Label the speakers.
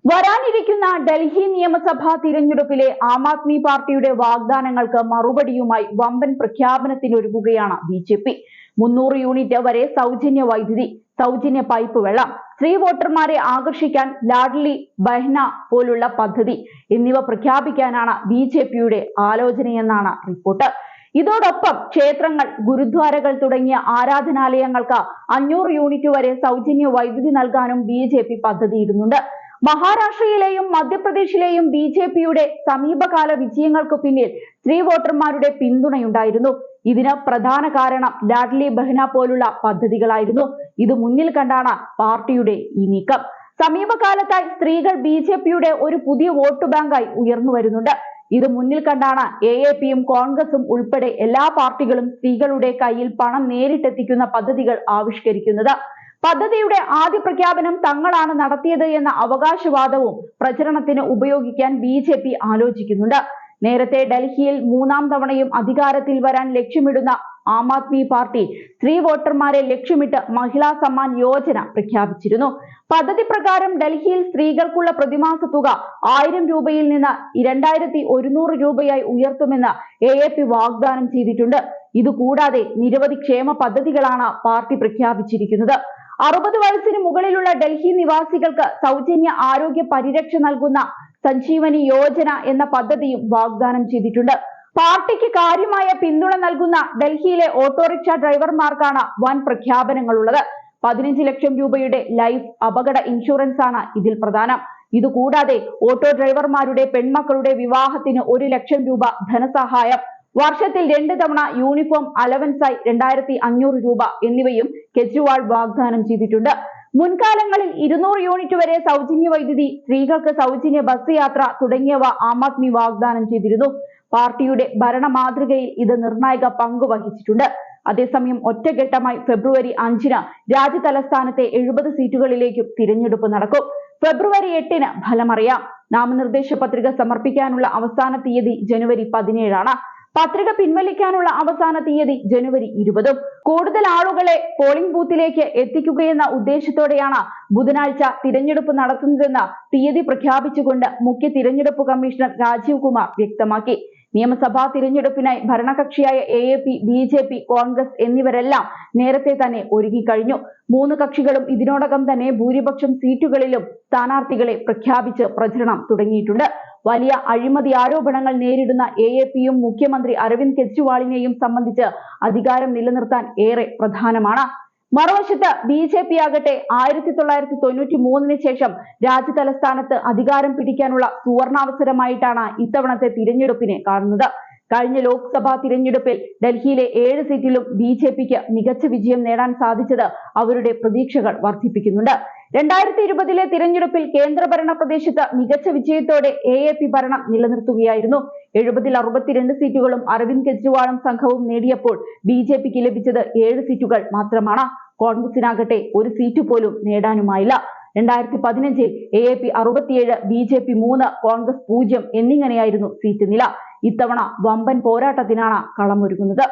Speaker 1: വരാനിരിക്കുന്ന ഡൽഹി നിയമസഭാ തിരഞ്ഞെടുപ്പിലെ ആം ആദ്മി പാർട്ടിയുടെ വാഗ്ദാനങ്ങൾക്ക് മറുപടിയുമായി വമ്പൻ പ്രഖ്യാപനത്തിനൊരുങ്ങുകയാണ് ബി.ജെ.പി. 300 യൂണിറ്റ് വരെ സൗജന്യ വൈദ്യുതി, സൗജന്യ പൈപ്പ് വെള്ളം, സ്ത്രീ വോട്ടർമാരെ ആകർഷിക്കാൻ ലാഡ്ലി ബഹ്ന പോലുള്ള പദ്ധതി എന്നിവ പ്രഖ്യാപിക്കാനാണ് ബി.ജെ.പിയുടെ ആലോചനയെന്നാണ് റിപ്പോർട്ട്. ഇതോടൊപ്പം ക്ഷേത്രങ്ങൾ, ഗുരുദ്വാരകൾ തുടങ്ങിയ ആരാധനാലയങ്ങൾക്ക് 500 യൂണിറ്റ് വരെ സൗജന്യ വൈദ്യുതി നൽകാനും ബി.ജെ.പി പദ്ധതിയിടുന്നുണ്ട്. മഹാരാഷ്ട്രയിലെയും മധ്യപ്രദേശിലെയും ബി.ജെ.പിയുടെ സമീപകാല വിജയങ്ങൾക്ക് പിന്നിൽ സ്ത്രീ വോട്ടർമാരുടെ പിന്തുണയുണ്ടായിരുന്നു. ഇതിന് പ്രധാന കാരണം ലാഡ്ലി ബഹ്ന പോലുള്ള പദ്ധതികളായിരുന്നു. ഇത് മുന്നിൽ കണ്ടാണ് പാർട്ടിയുടെ ഈ നീക്കം. സമീപകാലത്തായി സ്ത്രീകൾ ബി.ജെ.പിയുടെ ഒരു പുതിയ വോട്ട് ബാങ്കായി ഉയർന്നു വരുന്നുണ്ട്. ഇത് മുന്നിൽ കണ്ടാണ് എ.പി.യും കോൺഗ്രസും ഉൾപ്പെടെ എല്ലാ പാർട്ടികളും സ്ത്രീകളുടെ കയ്യിൽ പണം നേരിട്ടെത്തിക്കുന്ന പദ്ധതികൾ ആവിഷ്കരിക്കുന്നത്. പദ്ധതിയുടെ ആദ്യ പ്രഖ്യാപനം തങ്ങളാണ് നടത്തിയത് എന്ന അവകാശവാദവും പ്രചരണത്തിന് ഉപയോഗിക്കാൻ ബി.ജെ.പി ആലോചിക്കുന്നുണ്ട്. നേരത്തെ ഡൽഹിയിൽ 3ാം തവണയും അധികാരത്തിൽ വരാൻ ലക്ഷ്യമിടുന്ന ആം ആദ്മി പാർട്ടി സ്ത്രീ വോട്ടർമാരെ ലക്ഷ്യമിട്ട് മഹിളാ സമ്മാൻ യോജന പ്രഖ്യാപിച്ചിരുന്നു. പദ്ധതി പ്രകാരം ഡൽഹിയിൽ സ്ത്രീകൾക്കുള്ള പ്രതിമാസ തുക 1000 രൂപയിൽ നിന്ന് 2100 രൂപയായി ഉയർത്തുമെന്ന് എ.പി വാഗ്ദാനം ചെയ്തിട്ടുണ്ട്. ഇതുകൂടാതെ നിരവധി ക്ഷേമ പദ്ധതികളാണ് പാർട്ടി പ്രഖ്യാപിച്ചിരിക്കുന്നത്. 60 വയസ്സിന് മുകളിലുള്ള ഡൽഹി നിവാസികൾക്ക് സൗജന്യ ആരോഗ്യ പരിരക്ഷ നൽകുന്ന സഞ്ജീവനി യോജന എന്ന പദ്ധതിയും വാഗ്ദാനം ചെയ്തിട്ടുണ്ട്. പാർട്ടിക്ക് കാര്യമായ പിന്തുണ നൽകുന്ന ഡൽഹിയിലെ ഓട്ടോറിക്ഷ ഡ്രൈവർമാർക്കാണ് വൻ പ്രഖ്യാപനങ്ങളുള്ളത്. 15 ലക്ഷം രൂപയുടെ ലൈഫ് അപകട ഇൻഷുറൻസ് ആണ് ഇതിൽ പ്രധാനം. ഇതുകൂടാതെ ഓട്ടോ ഡ്രൈവർമാരുടെ പെൺമക്കളുടെ വിവാഹത്തിന് 1 ലക്ഷം രൂപ ധനസഹായം, വർഷത്തിൽ 2 തവണ യൂണിഫോം അലവൻസായി 2500 രൂപ എന്നിവയും കെജ്രിവാൾ വാഗ്ദാനം ചെയ്തിട്ടുണ്ട്. മുൻകാലങ്ങളിൽ 200 യൂണിറ്റ് വരെ സൗജന്യ വൈദ്യുതി, സ്ത്രീകൾക്ക് സൗജന്യ ബസ് യാത്ര തുടങ്ങിയവ ആം ആദ്മി വാഗ്ദാനം ചെയ്തിരുന്നു. പാർട്ടിയുടെ ഭരണ മാതൃകയിൽ ഇത് നിർണായക പങ്ക് വഹിച്ചിട്ടുണ്ട്. അതേസമയം ഒറ്റഘട്ടമായി ഫെബ്രുവരി 5-ന് രാജ്യതലസ്ഥാനത്തെ 70 സീറ്റുകളിലേക്കും തിരഞ്ഞെടുപ്പ് നടക്കും. ഫെബ്രുവരി 8-ന് ഫലമറിയാം. നാമനിർദ്ദേശ പത്രിക സമർപ്പിക്കാനുള്ള അവസാന തീയതി ജനുവരി 17-ആണ്. പത്രിക പിൻവലിക്കാനുള്ള അവസാന തീയതി ജനുവരി 20-ഉം. കൂടുതൽ ആളുകളെ പോളിംഗ് ബൂത്തിലേക്ക് എത്തിക്കുകയെന്ന ഉദ്ദേശത്തോടെയാണ് ബുധനാഴ്ച തിരഞ്ഞെടുപ്പ് നടത്തുന്നതെന്ന് തീയതി പ്രഖ്യാപിച്ചുകൊണ്ട് മുഖ്യ തിരഞ്ഞെടുപ്പ് കമ്മീഷണർ രാജീവ് കുമാർ വ്യക്തമാക്കി. നിയമസഭാ തിരഞ്ഞെടുപ്പിനായി ഭരണകക്ഷിയായ എ.പി, ബി.ജെ.പി, കോൺഗ്രസ് എന്നിവരെല്ലാം നേരത്തെ തന്നെ ഒരുങ്ങിക്കഴിഞ്ഞു. 3 കക്ഷികളും ഇതിനോടകം തന്നെ ഭൂരിപക്ഷം സീറ്റുകളിലും സ്ഥാനാർത്ഥികളെ പ്രഖ്യാപിച്ച് പ്രചരണം തുടങ്ങിയിട്ടുണ്ട്. വലിയ അഴിമതി ആരോപണങ്ങൾ നേരിടുന്ന എ.പി.യും മുഖ്യമന്ത്രി അരവിന്ദ് കെജ്രിവാളിനെയും സംബന്ധിച്ച് അധികാരം നിലനിർത്താൻ ഏറെ പ്രധാനമാണ്. മറുവശത്ത് ബി.ജെ.പി ആകട്ടെ 1993-ന് ശേഷം രാജ്യതലസ്ഥാനത്ത് അധികാരം പിടിക്കാനുള്ള സുവർണാവസരമായിട്ടാണ് ഇത്തവണത്തെ തിരഞ്ഞെടുപ്പിനെ കാണുന്നത്. കഴിഞ്ഞ ലോക്സഭാ തിരഞ്ഞെടുപ്പിൽ ഡൽഹിയിലെ 7 സീറ്റിലും ബി.ജെ.പിക്ക് മികച്ച വിജയം നേടാൻ സാധിച്ചത് അവരുടെ പ്രതീക്ഷകൾ വർദ്ധിപ്പിക്കുന്നുണ്ട്. 2020-ലെ തിരഞ്ഞെടുപ്പിൽ കേന്ദ്രഭരണ പ്രദേശത്ത് മികച്ച വിജയത്തോടെ എ.പി ഭരണം നിലനിർത്തുകയായിരുന്നു. 70-ൽ 62 സീറ്റുകളും അരവിന്ദ് കെജ്രിവാളും സംഘവും നേടിയപ്പോൾ ബി.ജെ.പിക്ക് ലഭിച്ചത് 7 സീറ്റുകൾ മാത്രമാണ്. കോൺഗ്രസിനാകട്ടെ 1 സീറ്റ് പോലും നേടാനുമായില്ല. 2015-ൽ എ.പി 67, ബി.ജെ.പി 3, കോൺഗ്രസ് 0 എന്നിങ്ങനെയായിരുന്നു സീറ്റ് നില. ഇത്തവണ വമ്പൻ പോരാട്ടത്തിനാണ് കളമൊരുങ്ങുന്നത്.